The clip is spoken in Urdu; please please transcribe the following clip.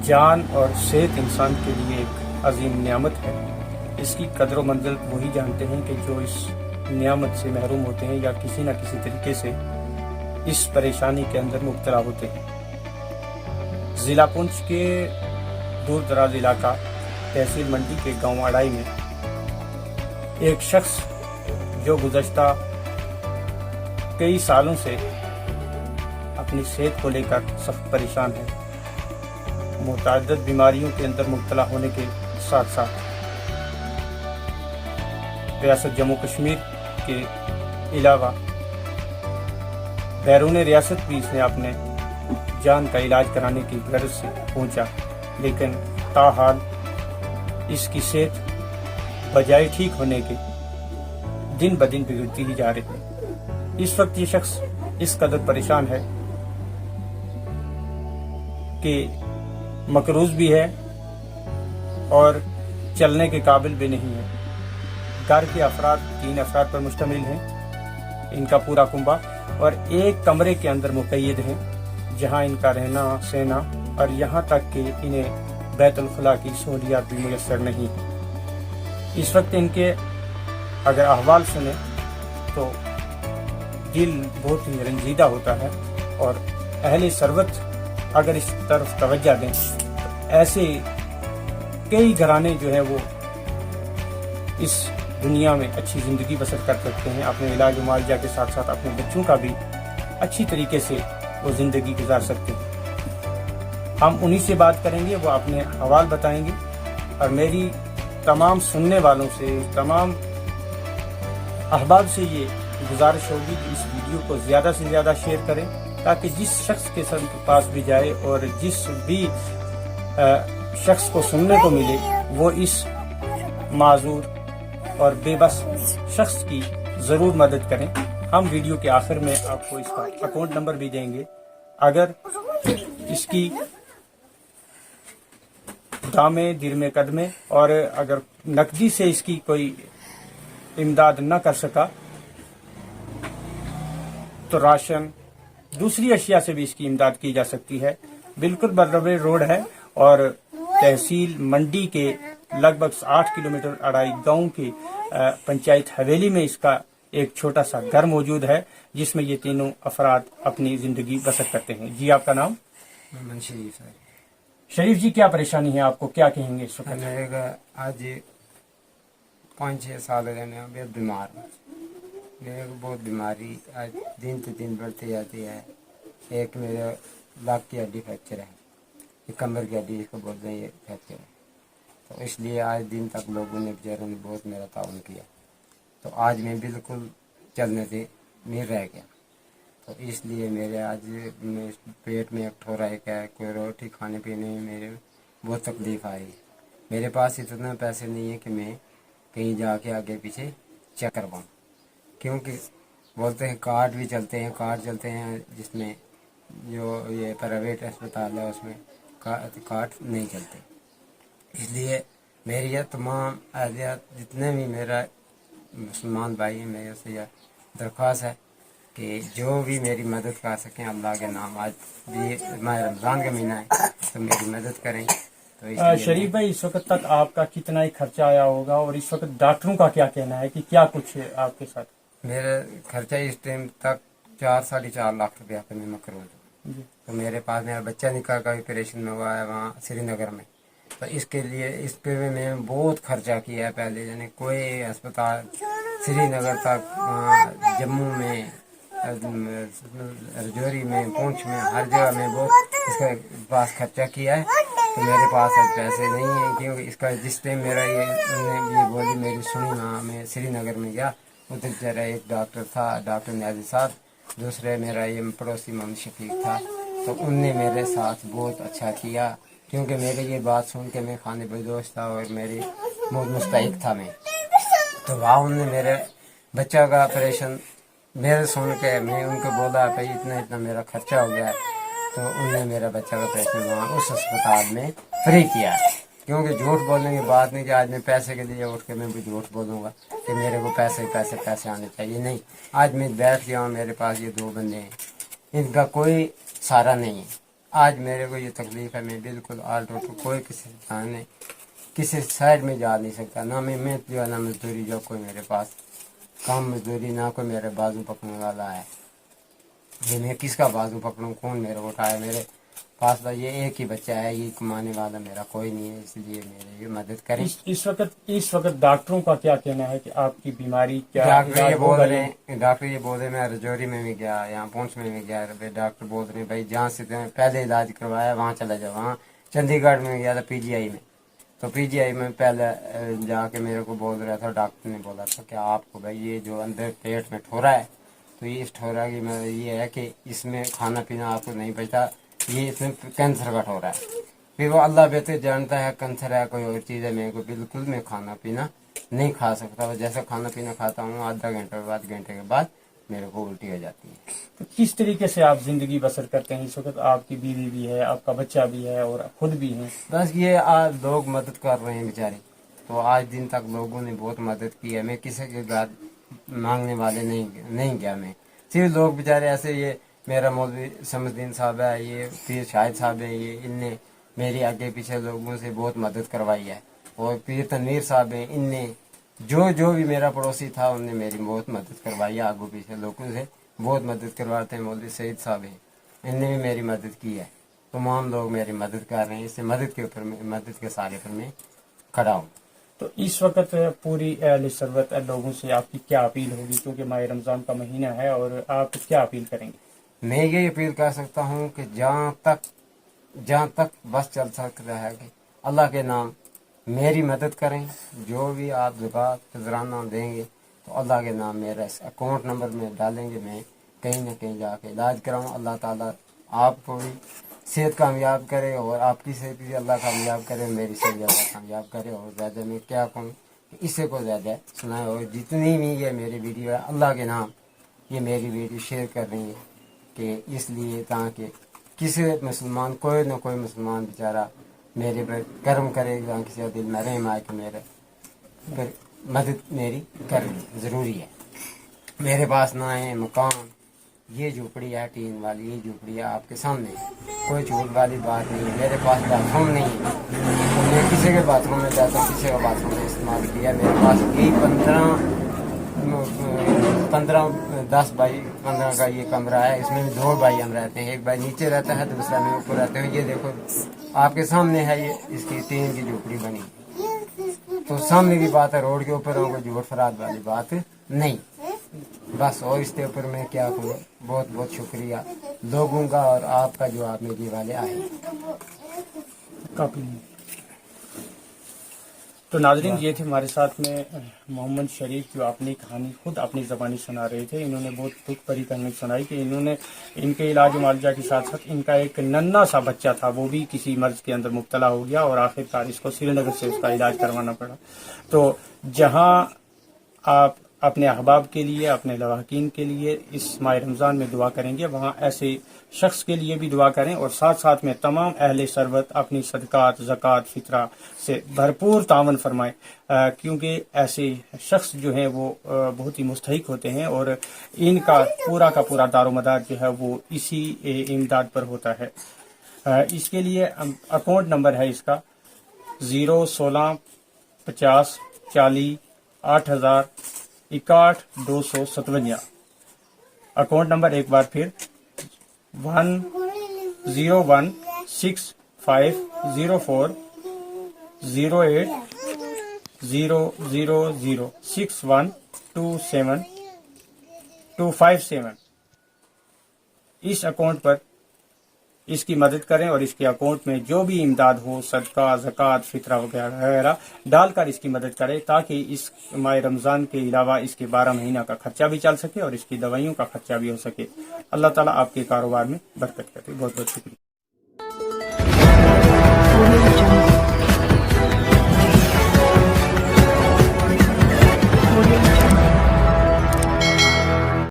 جان اور صحت انسان کے لیے ایک عظیم نعمت ہے. اس کی قدر و منزلت وہی جانتے ہیں کہ جو اس نعمت سے محروم ہوتے ہیں یا کسی نہ کسی طریقے سے اس پریشانی کے اندر مبتلا ہوتے ہیں. ضلع پونچھ کے دور دراز علاقہ تحصیل منڈی کے گاؤں اڑائی میں ایک شخص جو گزشتہ کئی سالوں سے اپنی صحت کو لے کر سخت پریشان ہے. متعدد بیماریوں کے اندر مبتلا ہونے کے ساتھ ساتھ ریاست جموں کشمیر کے علاوہ بیرون ریاست بھی اس نے اپنے جان کا علاج کرانے کی غرض سے پہنچا، لیکن تاحال اس کی صحت بجائے ٹھیک ہونے کے دن بدن بگڑتی ہی جا رہی ہے. اس وقت یہ شخص اس قدر پریشان ہے کہ مقروض بھی ہے اور چلنے کے قابل بھی نہیں ہے. گھر کے افراد 3 افراد پر مشتمل ہیں، ان کا پورا کنبہ، اور ایک کمرے کے اندر مقید ہیں جہاں ان کا رہنا سہنا، اور یہاں تک کہ انہیں بیت الخلاء کی سہولیات بھی میسر نہیں. اس وقت ان کے اگر احوال سنیں تو دل بہت ہی رنجیدہ ہوتا ہے، اور اہل ثروت اگر اس طرف توجہ دیں تو ایسے کئی گھرانے جو ہیں وہ اس دنیا میں اچھی زندگی بسر کر سکتے ہیں، اپنے علاج و معالجہ کے ساتھ ساتھ اپنے بچوں کا بھی اچھی طریقے سے وہ زندگی گزار سکتے ہیں. ہم انہی سے بات کریں گے، وہ اپنے حوال بتائیں گے، اور میری تمام سننے والوں سے، تمام احباب سے یہ گزارش ہوگی کہ اس ویڈیو کو زیادہ سے زیادہ شیئر کریں تاکہ جس شخص کے پاس بھی جائے اور جس بھی شخص کو سننے کو ملے وہ اس معذور اور بے بس شخص کی ضرور مدد کریں. ہم ویڈیو کے آخر میں آپ کو اس کا اکاؤنٹ نمبر بھی دیں گے. اگر اس کی دامے درمے قدمے اور اگر نقدی سے اس کی کوئی امداد نہ کر سکا تو راشن دوسری اشیاء سے بھی اس کی امداد کی جا سکتی ہے. بالکل برابر روڈ ہے اور تحصیل منڈی کے لگ بھگ 8 کلومیٹر اڑائی گاؤں کی پنچایت حویلی میں اس کا ایک چھوٹا سا گھر موجود ہے جس میں یہ تینوں افراد اپنی زندگی بسر کرتے ہیں. جی آپ کا نام؟ محمد شریف ہے. شریف جی، کیا پریشانی ہے آپ کو، کیا کہیں گے اس وقت؟ میرے کا آج 5-6 سال ہو گئے میں بیمار ہوں. میرے کو بہت بیماری آج دن سے دن بڑھتی جاتی ہے. ایک میرے لاک کی ہڈی فریکچر ہے، یہ کمر کی ہڈی اس کو بولتے ہیں، یہ فریکچر ہے. تو اس لیے آج دن تک لوگوں نے بیچاروں نے بہت میرا تعاون کیا. تو آج میں بالکل چلنے سے نہیں رہ گیا. تو اس لیے میرے آج پیٹ میں ایک ٹھورا ایک ہے، کوئی روٹی کھانے پینے میں میرے بہت تکلیف آئی. میرے پاس اتنا پیسے نہیں ہے کہ میں کہیں جا کے آگے پیچھے چیک کرواؤں، کیونکہ بولتے ہیں کارڈ بھی چلتے ہیں، کارڈ چلتے ہیں جس میں جو یہ پرائیویٹ اسپتال ہے اس میں کارڈ نہیں چلتے. اس لیے میری یہ تمام اہلیت جتنے بھی میرا مسلمان بھائی ہیں میرے سے یہ درخواست ہے کہ جو بھی میری مدد کر سکیں اللہ کے نام. آج بھی ماہ رمضان کا مہینہ ہے تو میری مدد کریں. تو اس لیے شریف بھائی، اس وقت تک آپ کا کتنا ہی خرچہ آیا ہوگا اور اس وقت ڈاکٹروں کا کیا کہنا ہے کہ کیا کچھ ہے آپ کے ساتھ؟ میرا خرچہ اس ٹائم تک 4-4.5 لاکھ روپیہ پہ میں مقروض ہوں. تو میرے پاس میرا بچہ نکاح کا آپریشن میں ہوا ہے وہاں سری نگر میں. تو اس کے لیے اس پہ میں بہت خرچہ کیا ہے پہلے، یعنی کوئی اسپتال سری نگر تک، جموں میں، رجوری میں، پونچھ میں، ہر جگہ میں بہت اس کے پاس خرچہ کیا ہے. تو میرے پاس اب پیسے نہیں ہیں کیونکہ اس کا جس ٹائم میرا یہ بولی میری سنی وہاں میں سری نگر میں گیا. ادھر جرا ایک ڈاکٹر تھا، ڈاکٹر نیازی صاحب، دوسرے میرا یہ پڑوسی محمد شفیق تھا. تو ان نے میرے ساتھ بہت اچھا کیا کیونکہ میرے یہ بات سن کے میں خانے بدوش تھا اور میری بہت مستحق تھا میں. تو وہاں انہوں نے میرے بچہ کا آپریشن میرے سن کے میں ان کو بولا کہ اتنا میرا خرچہ ہو گیا ہے. تو انہوں نے میرا بچہ کا آپریشن وہاں اس اسپتال میں فری کیا ہے. کیونکہ جھوٹ بولنے کی بات نہیں کہ آج میں پیسے کے لیے اٹھ کے میں بھی جھوٹ بولوں گا کہ میرے کو پیسے آنے چاہیے. نہیں، آج میں بیٹھ گیا ہوں، میرے پاس یہ 2 بندے ہیں، ان کا کوئی سہارا نہیں ہے. آج میرے کو یہ تکلیف ہے، میں بالکل آل ٹوٹل کوئی کسی سائڈ میں جا نہیں سکتا، نہ میں محنت جو نہ مزدوری جو کوئی میرے پاس کام مزدوری، نہ کوئی میرے بازو پکڑنے والا ہے۔ یہ میں کس کا بازو پکڑوں، کون میرے کو اٹھائے؟ میرے پاس بس یہ ایک ہی بچہ ہے، یہ کمانے والا میرا کوئی نہیں ہے، اس لیے میری یہ مدد کریں۔ اس وقت ڈاکٹروں کا کیا کہنا ہے کہ آپ کی بیماری کیا ڈاکٹر یہ بول رہے ہے؟ ہیں، میں رجوری میں بھی گیا، یہاں پونچھ میں بھی گیا، ڈاکٹر بول رہے ہیں بھائی جہاں سے پہلے علاج کروایا وہاں چلا جاؤ۔ وہاں چندی گڑھ میں گیا تھا پی جی آئی میں، تو پی جی آئی میں پہلے جا کے میرے کو بول رہا تھا، ڈاکٹر نے بولا تھا کہ آپ کو بھائی یہ جو اندر پیٹ میں ٹھورا ہے، تو یہ اس ٹھورا کی یہ ہے کہ اس میں کھانا پینا آپ کو نہیں بچتا، یہ اس میں کینسر کا ٹھورا ہے۔ پھر وہ اللہ بہتر جانتا ہے کینسر ہے کوئی اور چیز ہے، میرے کو بالکل میں کھانا پینا نہیں کھا سکتا، اور جیسا کھانا پینا کھاتا ہوں آدھا گھنٹے کے بعد میرے کو الٹی ہو جاتی ہے۔ تو کس طریقے سے آپ زندگی بسر کرتے ہیں اس وقت؟ آپ کی بیوی بھی ہے، آپ کا بچہ بھی ہے اور خود بھی ہیں۔ بس یہ آج لوگ مدد کر رہے ہیں بیچارے، تو آج دن تک لوگوں نے بہت مدد کی ہے، میں کسی کے گھر مانگنے والے نہیں گیا، میں صرف لوگ بیچارے ایسے، یہ میرا مولوی شمس الدین صاحب ہے، یہ پیر شاہد صاحب ہے، یہ ان نے میری آگے پیچھے لوگوں سے بہت مدد کروائی ہے، اور پیر تنویر صاحب ہیں، ان نے جو بھی میرا پڑوسی تھا ان نے میری بہت مدد کروائی ہے، آگے پیچھے لوگوں سے بہت مدد کرواتے ہیں۔ مولوی سعید صاحب ہیں، ان نے بھی میری مدد کی ہے، تمام لوگ میری مدد کر رہے ہیں، اس سے مدد کے سارے پر میں کھڑا ہوں۔ تو اس وقت پوری اہل ثروت لوگوں سے آپ کی کیا اپیل ہوگی، کیونکہ ماہ رمضان کا مہینہ ہے، اور آپ کیا اپیل کریں گے؟ میں یہ اپیل کر سکتا ہوں کہ جہاں تک بس چل سکتا ہے کہ اللہ کے نام میری مدد کریں، جو بھی آپ زکوٰۃ نذرانہ دیں گے تو اللہ کے نام میرا اس اکاؤنٹ نمبر میں ڈالیں گے، میں کہیں نہ کہیں جا کے علاج کراؤں، اللہ تعالیٰ آپ کو بھی صحت کامیاب کرے، اور آپ کی صحت بھی اللہ کامیاب کرے، میری صحت بھی اللہ کامیاب کرے، اور زیادہ میں کیا کہوں کہ اس سے کو زیادہ سنائے، اور جتنی بھی یہ میری ویڈیو ہے اللہ کے نام یہ میری ویڈیو شیئر کر رہی ہے، کہ اس لیے تاکہ کسی مسلمان کوئی نہ کوئی مسلمان بیچارہ میرے پر کرم کرے گا، کسی کا دل میں رحم آئے کہ میرے پھر مدد میری کرنی ضروری ہے۔ میرے پاس نہ ہے مکان، یہ جھوپڑی ہے ٹین والی، یہ جھوپڑی ہے آپ کے سامنے، کوئی جھوٹ والی بات نہیں ہے، میرے پاس باتھ روم نہیں ہے، تو میں کسی کے باتھ روم میں جاتا ہوں، کسی کا باتھ روم میں استعمال کیا، میرے پاس یہی 10 بائی 15 کا یہ کمرہ ہے، اس میں بھی 2 بھائی ہم رہتے ہیں، ایک بھائی نیچے رہتا ہے دوسرا میں اوپر رہتے ہیں۔ یہ دیکھو آپ کے سامنے ہے، یہ اس کی ٹین کی جھوپڑی بنی، تو سامنے کی بات ہے، روڈ کے اوپر ہوں کوئی جھوٹ فراد والی بات نہیں بس۔ اور اس کے اوپر میں کیا کہوں، بہت بہت شکریہ لوگوں کا اور آپ کا جو آپ میڈیا والے آئے۔ کافی۔ تو ناظرین، یہ تھے ہمارے ساتھ میں محمد شریف، جو اپنی کہانی خود اپنی زبانی سنا رہے تھے۔ انہوں نے بہت دکھ بھری کہانی سنائی کہ انہوں نے ان کے علاج معالجہ کے ساتھ ساتھ ان کا ایک ننھا سا بچہ تھا، وہ بھی کسی مرض کے اندر مبتلا ہو گیا، اور آخرکار اس کو سری نگر سے اس کا علاج کروانا پڑا۔ تو جہاں آپ اپنے احباب کے لیے، اپنے لواحقین کے لیے اس ماہ رمضان میں دعا کریں گے، وہاں ایسے شخص کے لیے بھی دعا کریں، اور ساتھ ساتھ میں تمام اہل ثروت اپنی صدقات، زکوٰۃ، فطرہ سے بھرپور تعاون فرمائیں، کیونکہ ایسے شخص جو ہیں وہ بہت ہی مستحق ہوتے ہیں، اور ان کا پورا دار و مدار جو ہے وہ اسی امداد پر ہوتا ہے۔ اس کے لیے اکاؤنٹ نمبر ہے اس کا 016 50 40 8000 61 اکاؤنٹ نمبر ایک بار پھر 1016504 08000 6127257 اس اکاؤنٹ پر اس کی مدد کریں، اور اس کے اکاؤنٹ میں جو بھی امداد ہو، صدقہ، زکوٰۃ، فطرہ وغیرہ ڈال کر اس کی مدد کریں، تاکہ اس ماہ رمضان کے علاوہ اس کے 12 مہینہ کا خرچہ بھی چل سکے، اور اس کی دوائیوں کا خرچہ بھی ہو سکے۔ اللہ تعالیٰ آپ کے کاروبار میں برکت کرے۔ بہت بہت شکریہ۔